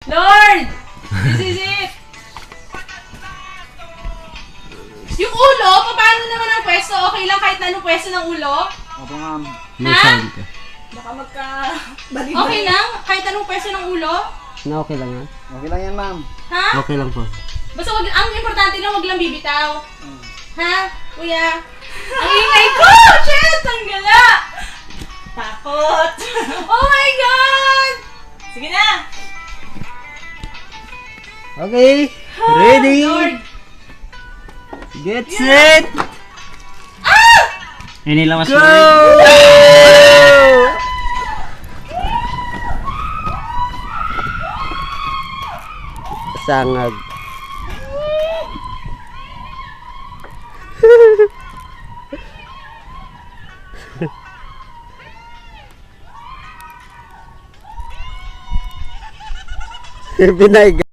Lord! This is it! Yung ulo, paano naman ang pwesto? Okay lang kahit na anong pwesto ng ulo? Opo, ma'am. May sound ka. Baka okay lang? Kahit anong pwesto ng ulo? Na okay lang yan? Okay lang yan, ma'am. Ha? Okay lang po. Basta ang importante lang, wag lang bibitaw. Ha? Kuya? Ang ingay ko! Shit! Ang gala! Takot! Oh my God! Sige na! Okay. Ready? Lord! Get set. Inilawas Go! Sangag. Binay